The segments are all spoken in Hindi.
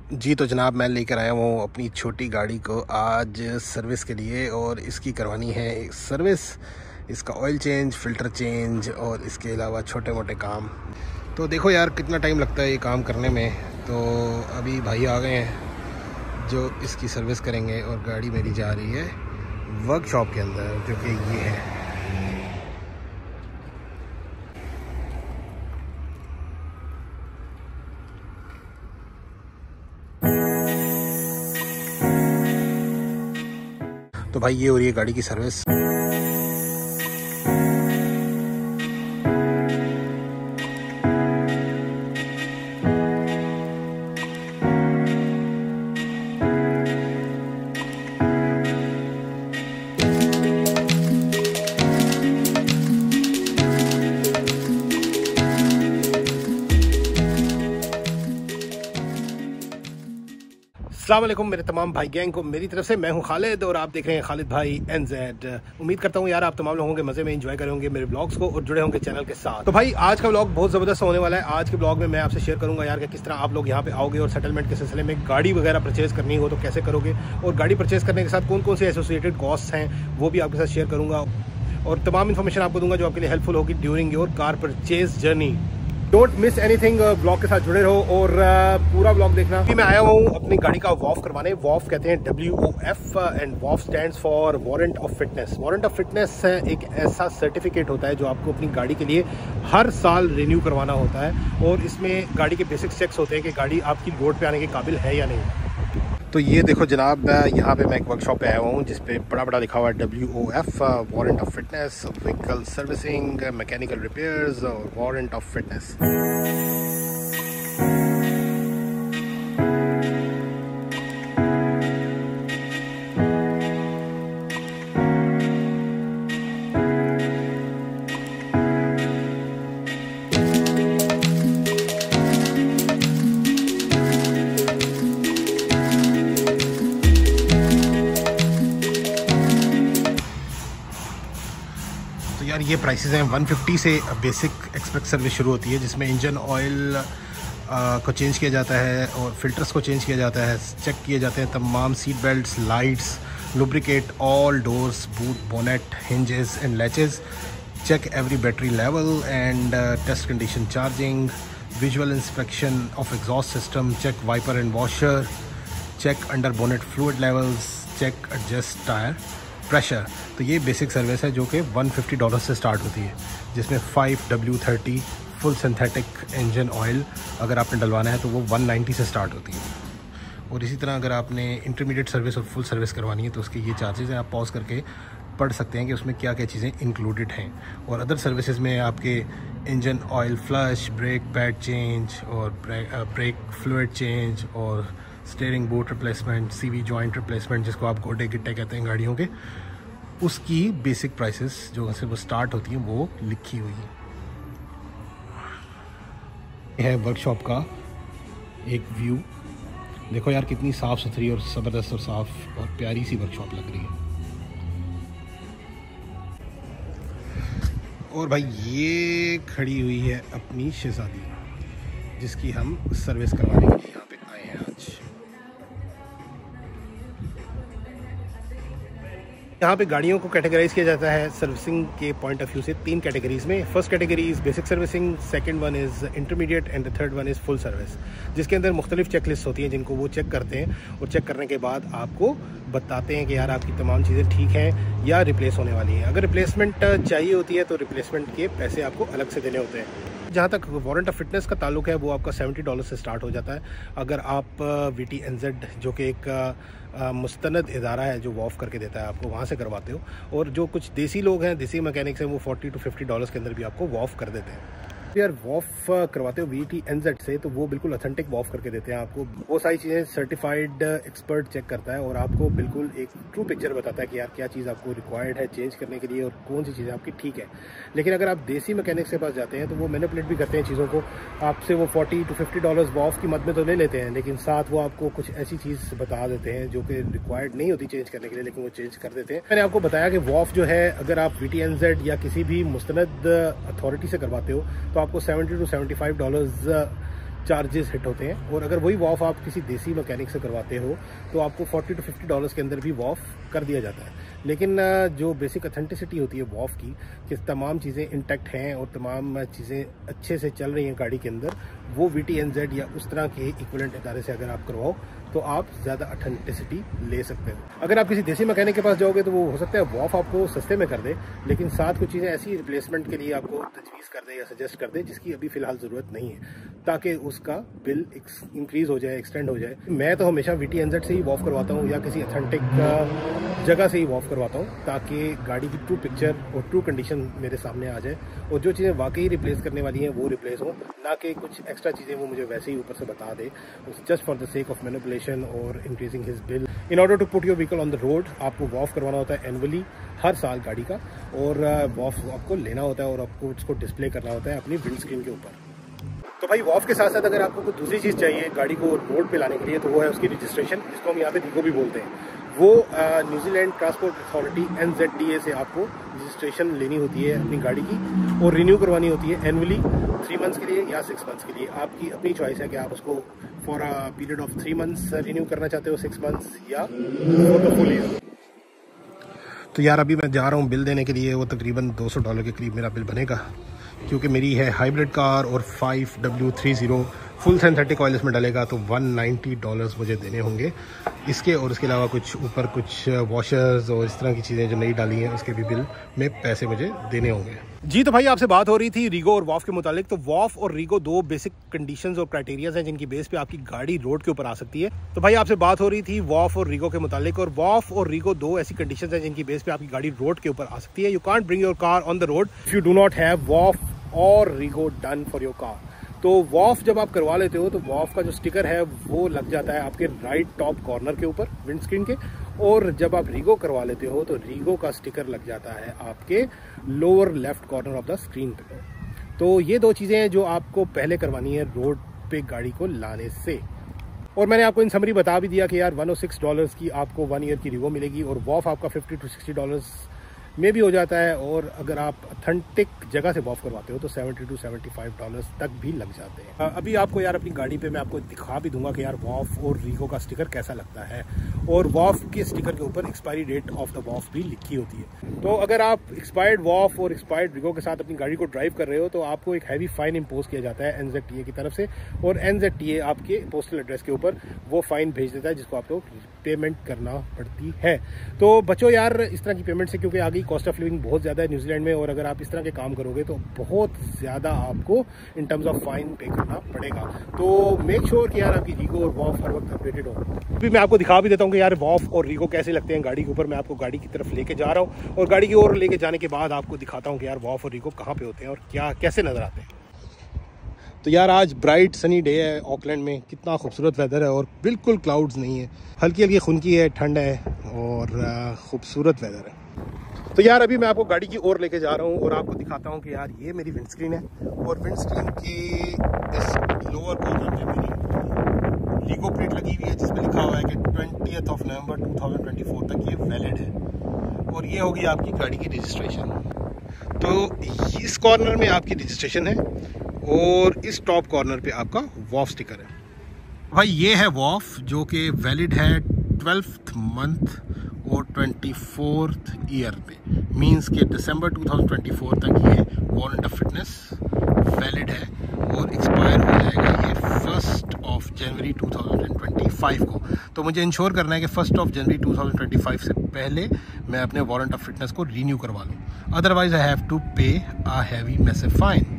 जी तो जनाब, मैं लेकर आया हूँ अपनी छोटी गाड़ी को आज सर्विस के लिए और इसकी करवानी है सर्विस, इसका ऑयल चेंज, फ़िल्टर चेंज और इसके अलावा छोटे मोटे काम। तो देखो यार कितना टाइम लगता है ये काम करने में। तो अभी भाई आ गए हैं जो इसकी सर्विस करेंगे और गाड़ी मेरी जा रही है वर्कशॉप के अंदर, जो कि ये है। तो भाई ये हो रही है गाड़ी की सर्विस। अस्सलाम वालेकुम मेरे तमाम भाई गैंग को मेरी तरफ से। मैं हूं खालिद और आप देख रहे हैं खालिद भाई NZ। उम्मीद करता हूं यार आप तमाम लोगों के मजे में एंजॉय करेंगे मेरे ब्लॉग्स को और जुड़े होंगे चैनल के साथ। तो भाई आज का ब्लॉग बहुत ज़बरदस्त होने वाला है। आज के ब्लॉग में मैं आपसे शेयर करूंगा यार कि किस तरह आप लोग यहाँ पे आओगे और सेटलमेंट के सिलसिले में गाड़ी वगैरह परचेज करनी हो तो कैसे करोगे, और गाड़ी परचेज करने के साथ कौन कौन से एसोसिएटेड कॉस्ट हैं वो भी आपके साथ शेयर करूँगा और तमाम इन्फॉर्मेशन आपको दूंगा जो आपके लिए हेल्पफुल होगी during your car purchase journey. Don't miss anything, blog के साथ जुड़े रहो और पूरा ब्लॉग देखना। अभी मैं आया हूँ अपनी गाड़ी का वॉफ करवाने। वॉफ कहते हैं WOF एंड वॉफ stands for warrant of fitness. Warrant of fitness एक ऐसा सर्टिफिकेट होता है जो आपको अपनी गाड़ी के लिए हर साल रिन्यू करवाना होता है और इसमें गाड़ी के बेसिक चेक्स होते हैं कि गाड़ी आपकी रोड पे आने के काबिल है या नहीं। तो ये देखो जनाब, यहाँ पे मैं एक वर्कशॉप पे आया हुआ हूँ जिस पे बड़ा लिखा हुआ है WOF, warrant of fitness, vehicle servicing, mechanical repairs और वारंट ऑफ फिटनेस। यार ये प्राइसेस हैं 150 से बेसिक एक्सपेक्ट सर्विस शुरू होती है, जिसमें इंजन ऑयल को चेंज किया जाता है और फिल्टर्स को चेंज किया जाता है, चेक किए जाते हैं तमाम seat belts, lights, lubricate all doors, boot, bonnet, hinges and latches, check every battery level and test condition charging, visual inspection of exhaust system, check wiper and washer, check under bonnet fluid levels, check adjust tyre pressure. तो ये बेसिक सर्विस है जो कि $150 से स्टार्ट होती है, जिसमें 5W30 full synthetic engine oil अगर आपने डलवाना है तो वो 190 से स्टार्ट होती है। और इसी तरह अगर आपने इंटरमीडिएट सर्विस और फुल सर्विस करवानी है तो उसके ये चार्जेस हैं। आप पॉज करके पढ़ सकते हैं कि उसमें क्या क्या चीज़ें इंक्लूडेड हैं। और अदर सर्विसेज में आपके engine oil flush, brake pad change और ब्रेक फ्लूइड चेंज और steering boat replacement, CV joint replacement जिसको आप गोटे गिट्टे कहते हैं गाड़ियों के, उसकी बेसिक प्राइसेस जो से वो स्टार्ट होती हैं वो लिखी हुई है वर्कशॉप का एक व्यू। देखो यार कितनी साफ़ सुथरी और ज़बरदस्त और साफ़ और प्यारी सी वर्कशॉप लग रही है। और भाई ये खड़ी हुई है अपनी शहज़ादी, जिसकी हम सर्विस करवाने के लिए यहाँ पे आए हैं आज। यहाँ पे गाड़ियों को कैटेगराइज किया जाता है सर्विसिंग के पॉइंट ऑफ व्यू से 3 कैटेगरीज में। First category is basic servicing, second one is intermediate and the third one is full service, जिसके अंदर मुख्तलिफ चेक लिस्ट होती हैं जिनको वो चेक करते हैं और चेक करने के बाद आपको बताते हैं कि यार आपकी तमाम चीज़ें ठीक हैं या रिप्लेस होने वाली हैं। अगर रिप्लेसमेंट चाहिए होती है तो रिप्लेसमेंट के पैसे आपको अलग से देने होते हैं। जहाँ तक वारंट ऑफ फिटनेस का ताल्लुक है वो आपका $70 से स्टार्ट हो जाता है। अगर आप VT NZ जो कि एक मुस्तनद इदारा है जो वॉफ करके देता है आपको, वहाँ से करवाते हो, और जो कुछ देसी लोग हैं, देसी मैकेनिक्स हैं, वो $40 to $50 के अंदर भी आपको वॉफ कर देते हैं। यार वॉफ करवाते हो VT NZ से तो वो बिल्कुल ऑथेंटिक वॉफ करके देते हैं आपको। वो सारी चीज़ें सर्टिफाइड एक्सपर्ट चेक करता है और आपको बिल्कुल एक ट्रू पिक्चर बताता है कि यार क्या चीज़ आपको रिक्वायर्ड है चेंज करने के लिए और कौन सी चीज़ें आपकी ठीक है। लेकिन अगर आप देसी मैकेनिक्स के पास जाते हैं तो वो मैनिपुलेट भी करते हैं चीज़ों को। आपसे वो $40 to $50 वॉफ की मद में तो ले लेते हैं, लेकिन साथ वो आपको कुछ ऐसी चीज़ बता देते हैं जो कि रिक्वायर्ड नहीं होती चेंज करने के लिए, लेकिन वो चेंज कर देते हैं। मैंने आपको बताया कि वॉफ जो है अगर आप VT NZ या किसी भी मुस्तनद अथॉरिटी से करवाते हो तो आपको $70 to $75 चार्जेस हिट होते हैं। और अगर वही वॉफ आप किसी देसी मैकेनिक से करवाते हो तो आपको $40 to $50 के अंदर भी वॉफ कर दिया जाता है। लेकिन जो बेसिक ऑथेंटिसिटी होती है वॉफ की, कि तमाम चीज़ें इंटैक्ट हैं और तमाम चीज़ें अच्छे से चल रही हैं गाड़ी के अंदर, वो VTNZ या उस तरह के इक्विवेलेंट इदारे से अगर आप करवाओ तो आप ज़्यादा ऑथेंटिसिटी ले सकते हो। अगर आप किसी देसी मैकेनिक के पास जाओगे तो वो हो सकता है वॉफ आपको सस्ते में कर दे, लेकिन साथ कुछ चीज़ें ऐसी रिप्लेसमेंट के लिए आपको तजवीज़ कर दे या सजेस्ट कर दे जिसकी अभी फ़िलहाल ज़रूरत नहीं है, ताकि उसका बिल इंक्रीज़ हो जाए, एक्सटेंड हो जाए। मैं तो हमेशा VTNZ से ही वॉफ करवाता हूँ या किसी अथेंटिक जगह से ही वॉफ करवाता हूँ, ताकि गाड़ी की ट्रू पिक्चर और ट्रू कंडीशन मेरे सामने आ जाए और जो चीज़ें वाकई रिप्लेस करने वाली हैं वो रिप्लेस हो, ना कि कुछ एक्स्ट्रा चीज़ें वो मुझे वैसे ही ऊपर से बता दे just for the sake of manipulation और increasing his bill. In order to put your vehicle on the road आपको वॉफ करवाना होता है एनुअली, हर साल गाड़ी का, और वॉफ आपको लेना होता है और आपको उसको डिस्प्ले करना होता है अपनी विंड स्क्रीन के ऊपर। तो भाई वॉफ के साथ साथ अगर आपको कोई दूसरी चीज़ चाहिए गाड़ी को रोड पे लाने के लिए तो वो है उसकी रजिस्ट्रेशन, जिसको हम यहाँ पे रिगो भी बोलते हैं। वो न्यूजीलैंड ट्रांसपोर्ट अथॉरिटी NZTA से आपको रजिस्ट्रेशन लेनी होती है अपनी गाड़ी की और रिन्यू करवानी होती है एनुअली 3 मंथ्स के लिए या 6 मंथ्स के लिए। आपकी अपनी चॉइस है कि आप उसको for a period of 3 months renew करना चाहते हो, 6 मंथ्स या फुल ईयर। तो यार अभी मैं जा रहा हूँ बिल देने के लिए, वो तकरीबन $200 के करीब मेरा बिल बनेगा, क्योंकि मेरी है हाइब्रिड कार और 5W30 फुल सिंथेटिक ऑयल इसमें डलेगा, तो $190 मुझे देने होंगे इसके। और उसके अलावा कुछ ऊपर कुछ वॉशर्स और इस तरह की चीज़ें जो नई डाली हैं उसके भी बिल में पैसे मुझे देने होंगे। जी तो भाई आपसे बात हो रही थी रीगो और वॉफ के मुतालिक। तो वॉफ और रीगो दो बेसिक कंडीशंस और क्राइटेरियाज हैं जिनकी बेस पे आपकी गाड़ी रोड के ऊपर आ सकती है। तो भाई आपसे बात हो रही थी वॉफ और रीगो के मुतालिक, और वॉफ और रीगो दो ऐसी कंडीशंस हैं जिनकी बेस पे आपकी गाड़ी रोड के ऊपर आ सकती है। You can't bring your car on the road if you do not have वॉफ और rego done for your car. तो वॉफ जब आप करवा लेते हो तो वॉफ का जो स्टिकर है वो लग जाता है आपके राइट टॉप कॉर्नर के ऊपर विंड स्क्रीन के, और जब आप रीगो करवा लेते हो तो रीगो का स्टिकर लग जाता है आपके lower left corner of the screen पे। तो ये दो चीज़ें हैं जो आपको पहले करवानी है रोड पे गाड़ी को लाने से। और मैंने आपको इन समरी बता भी दिया कि यार $106 की आपको 1 ईयर की रीगो मिलेगी और वॉफ आपका $50 to $60 में भी हो जाता है, और अगर आप अथेंटिक जगह से वॉफ करवाते हो तो $70 to $75 तक भी लग जाते हैं। अभी आपको यार अपनी गाड़ी पे मैं आपको दिखा भी दूंगा कि यार वॉफ और रीगो का स्टिकर कैसा लगता है, और वॉफ के स्टिकर के ऊपर एक्सपायरी डेट ऑफ द वॉफ भी लिखी होती है। तो अगर आप एक्सपायर्ड वॉफ और एक्सपायर्ड रीगो के साथ अपनी गाड़ी को ड्राइव कर रहे हो तो आपको एक हैवी फाइन इम्पोज किया जाता है NZTA की तरफ से, और NZTA आपके पोस्टल एड्रेस के ऊपर वो फाइन भेज देता है जिसको आपको पेमेंट करना पड़ती है। तो बचो यार इस तरह की पेमेंट से, क्योंकि आगे कॉस्ट ऑफ लिविंग बहुत ज़्यादा है न्यूजीलैंड में, और अगर आप इस तरह के काम करोगे तो बहुत ज़्यादा आपको इन टर्म्स ऑफ फाइन पे करना पड़ेगा। तो मेक श्योर कि यार आपकी रीगो और वॉफ हर वक्त अपडेटेड हो। अभी मैं आपको दिखा भी देता हूँ कि यार वॉफ और रीगो कैसे लगते हैं गाड़ी के ऊपर। मैं आपको गाड़ी की तरफ लेके जा रहा हूँ और गाड़ी की ओर लेके जाने के बाद आपको दिखाता हूँ कि यार वॉफ और रीगो कहाँ पे होते हैं और क्या कैसे नजर आते हैं। तो यार आज ब्राइट सनी डे है ऑकलैंड में, कितना खूबसूरत वेदर है और बिल्कुल क्लाउड्स नहीं है, हल्की हल्की खुनकी है, ठंड है और खूबसूरत वेदर है। तो यार अभी मैं आपको गाड़ी की ओर लेके जा रहा हूँ और आपको दिखाता हूँ कि यार ये मेरी विंड स्क्रीन है, और विंड स्क्रीन के इस लोअर कॉर्नर पे मेरी रीगो प्लेट लगी हुई है जिसमें लिखा हुआ है कि 20th of November 2024 तक ये वैलिड है, और ये होगी आपकी गाड़ी की रजिस्ट्रेशन। तो इस कॉर्नर में आपकी रजिस्ट्रेशन है और इस टॉप कॉर्नर पे आपका वॉफ स्टिकर है। भाई ये है वॉफ जो कि वैलिड है 12th मंथ और 24th ईयर पे, मींस के दिसंबर 2024 तक ये वारंट ऑफ फिटनेस वैलिड है और एक्सपायर हो जाएगा ये 1 जनवरी 2025 को। तो मुझे इंश्योर करना है कि 1 जनवरी 2025 से पहले मैं अपने वारंट ऑफ फिटनेस को रीन्यू करवा लूँ, अदरवाइज आई हैव टू पे अ हैवी मैसिव फाइन।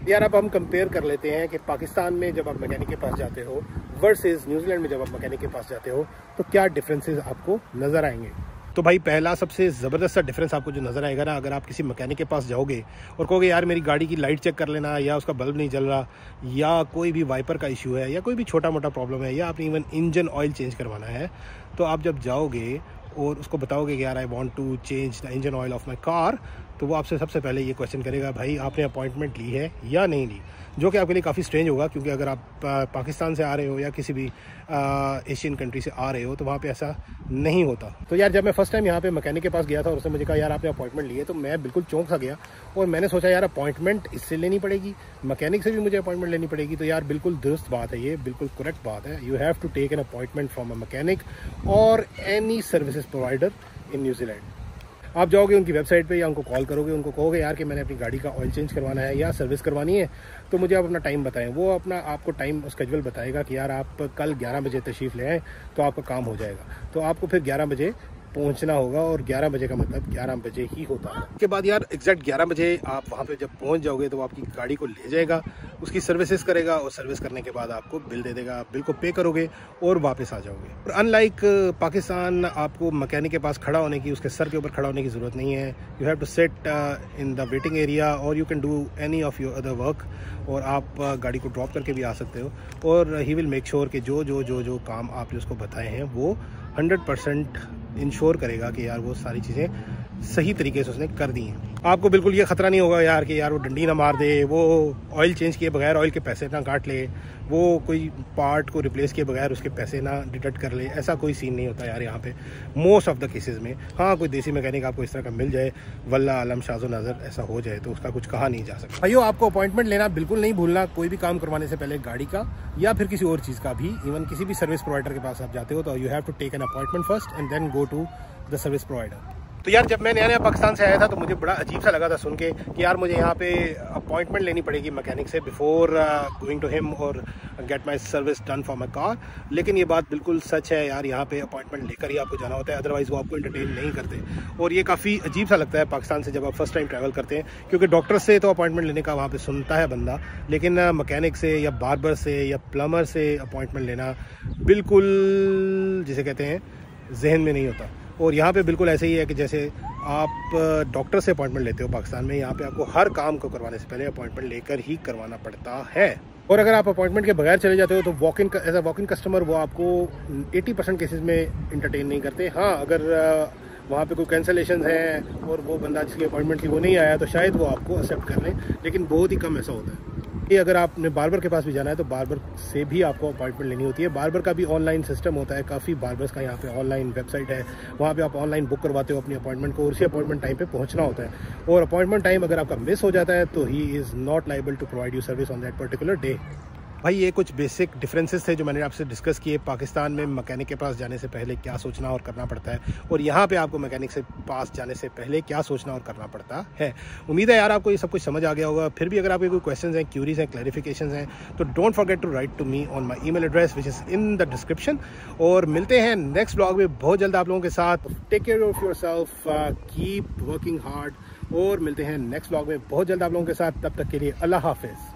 यार अब हम कंपेयर कर लेते हैं कि पाकिस्तान में जब आप मैकेनिक के पास जाते हो वर्सेस न्यूजीलैंड में जब आप मैकेनिक के पास जाते हो तो क्या डिफरेंसेस आपको नज़र आएंगे। तो भाई पहला सबसे ज़बरदस्त सा डिफरेंस आपको जो नज़र आएगा ना, अगर आप किसी मैकेनिक के पास जाओगे और कहोगे यार मेरी गाड़ी की लाइट चेक कर लेना, या उसका बल्ब नहीं जल रहा, या कोई भी वाइपर का इशू है, या कोई भी छोटा मोटा प्रॉब्लम है, या आपने इवन इंजन ऑयल चेंज करवाना है, तो आप जब जाओगे और उसको बताओगे कि यार I want to change the engine oil of my car, तो वो आपसे सबसे पहले ये क्वेश्चन करेगा, भाई आपने अपॉइंटमेंट ली है या नहीं ली, जो कि आपके लिए काफ़ी स्ट्रेंज होगा, क्योंकि अगर आप पाकिस्तान से आ रहे हो या किसी भी एशियन कंट्री से आ रहे हो तो वहाँ पे ऐसा नहीं होता। तो यार जब मैं फर्स्ट टाइम यहाँ पे मैकेनिक के पास गया था और उसने मुझे कहा यार आपने अपॉइंटमेंट ली है, तो मैं बिल्कुल चौंक सा गया और मैंने सोचा यार अपॉइंटमेंट इससे लेनी पड़ेगी, मैकेनिक से भी मुझे अपॉइंटमेंट लेनी पड़ेगी। तो यार बिल्कुल दुरुस्त बात है, ये बिल्कुल करेक्ट बात है। You have to take an appointment from a mechanic और any services provider in New Zealand. आप जाओगे उनकी वेबसाइट पे या उनको कॉल करोगे, उनको कहोगे यार कि मैंने अपनी गाड़ी का ऑयल चेंज करवाना है या सर्विस करवानी है, तो मुझे आप अपना टाइम बताएं। वो अपना आपको टाइम स्केड्यूल बताएगा कि यार आप कल 11 बजे तशरीफ़ ले आएँ तो आपका काम हो जाएगा। तो आपको फिर 11 बजे पहुंचना होगा और 11 बजे का मतलब 11 बजे ही होता है। उसके बाद यार एग्जैक्ट 11 बजे आप वहां पे जब पहुंच जाओगे तो वो आपकी गाड़ी को ले जाएगा, उसकी सर्विसेज करेगा और सर्विस करने के बाद आपको बिल दे देगा, बिल को पे करोगे और वापस आ जाओगे। और अनलाइक पाकिस्तान आपको मैकेनिक के पास खड़ा होने की, उसके सर के ऊपर खड़ा होने की ज़रूरत नहीं है। You have to sit in the waiting area और you can do any of your other work, और आप गाड़ी को ड्रॉप करके भी आ सकते हो। और ही विल मेक श्योर कि जो काम आपने उसको बताए हैं वो 100% इंश्योर करेगा कि यार वो सारी चीज़ें सही तरीके से उसने कर दी हैं। आपको बिल्कुल ये ख़तरा नहीं होगा यार कि यार वो डंडी ना मार दे, वो ऑयल चेंज किए बगैर ऑयल के पैसे ना काट ले, वो कोई पार्ट को रिप्लेस किए बगैर उसके पैसे ना डिडक्ट कर ले। ऐसा कोई सीन नहीं होता यार यहाँ पे मोस्ट ऑफ द केसेस में। हाँ, कोई देसी मैकेनिक आपको इस तरह का मिल जाए, वल्ला आलम शाज़ो नज़र ऐसा हो जाए, तो उसका कुछ कहा नहीं जा सकता। भाइयों, आपको अपॉइंटमेंट लेना बिल्कुल नहीं भूलना, कोई भी काम करवाने से पहले, गाड़ी का या फिर किसी और चीज़ का भी, इवन किसी भी सर्विस प्रोवाइडर के पास आप जाते हो तो you have to take an appointment first and then go to the service provider. तो यार जब मैं नया पाकिस्तान से आया था तो मुझे बड़ा अजीब सा लगा था सुन के कि यार मुझे यहाँ पे अपॉइंटमेंट लेनी पड़ेगी मैकेनिक से बिफोर गोइंग टू हिम और gate my service done for my car. लेकिन ये बात बिल्कुल सच है यार, यहाँ पे अपॉइंटमेंट लेकर ही आपको जाना होता है, अदरवाइज़ वो आपको एंटरटेन नहीं करते। और ये काफ़ी अजीब सा लगता है पाकिस्तान से जब आप फर्स्ट टाइम ट्रैवल करते हैं, क्योंकि डॉक्टर से तो अपॉइंटमेंट लेने का वहाँ पर सुनता है बंदा, लेकिन मैकेनिक से या बार्बर से या प्लम्बर से अपॉइंटमेंट लेना बिल्कुल जिसे कहते हैं जहन में नहीं होता। और यहाँ पे बिल्कुल ऐसे ही है कि जैसे आप डॉक्टर से अपॉइंटमेंट लेते हो पाकिस्तान में, यहाँ पे आपको हर काम को करवाने से पहले अपॉइंटमेंट लेकर ही करवाना पड़ता है। और अगर आप अपॉइंटमेंट के बगैर चले जाते हो तो walk in as a walk in customer वो आपको 80% केसेस में इंटरटेन नहीं करते। हाँ, अगर वहाँ पे कोई कैंसलेशन है और वो बंदा जिसकी अपॉइंटमेंट थी वो नहीं आया तो शायद वो आपको एक्सेप्ट कर लें, लेकिन बहुत ही कम ऐसा होता है। अगर आपने बार्बर के पास भी जाना है तो बार्बर से भी आपको अपॉइंटमेंट लेनी होती है। बार्बर का भी ऑनलाइन सिस्टम होता है, काफ़ी बार्बर्स का यहाँ पे ऑनलाइन वेबसाइट है, वहाँ पे आप ऑनलाइन बुक करवाते हो अपनी अपॉइंटमेंट को और उसी अपॉइंटमेंट टाइम पे पहुँचना होता है। और अपॉइंटमेंट टाइम अगर आपका मिस हो जाता है तो he is not liable to provide you service on that particular day. भाई ये कुछ बेसिक डिफरेंसेस थे जो मैंने आपसे डिस्कस किए, पाकिस्तान में मैकेनिक के पास जाने से पहले क्या सोचना और करना पड़ता है, और यहाँ पे आपको मैकेनिक से पास जाने से पहले क्या सोचना और करना पड़ता है। उम्मीद है यार आपको ये सब कुछ समझ आ गया होगा। फिर भी अगर आपके कोई क्वेश्चंस हैं, क्यूरीज हैं, क्लैरिफिकेशंस हैं तो don't forget to write to me on my email address which is in the description. और मिलते हैं नेक्स्ट ब्लॉग में बहुत जल्द आप लोगों के साथ। Take care of yourself, keep working hard, और मिलते हैं नेक्स्ट ब्लॉग में बहुत जल्द आप लोगों के साथ। तब तक के लिए अल्लाह हाफिज़।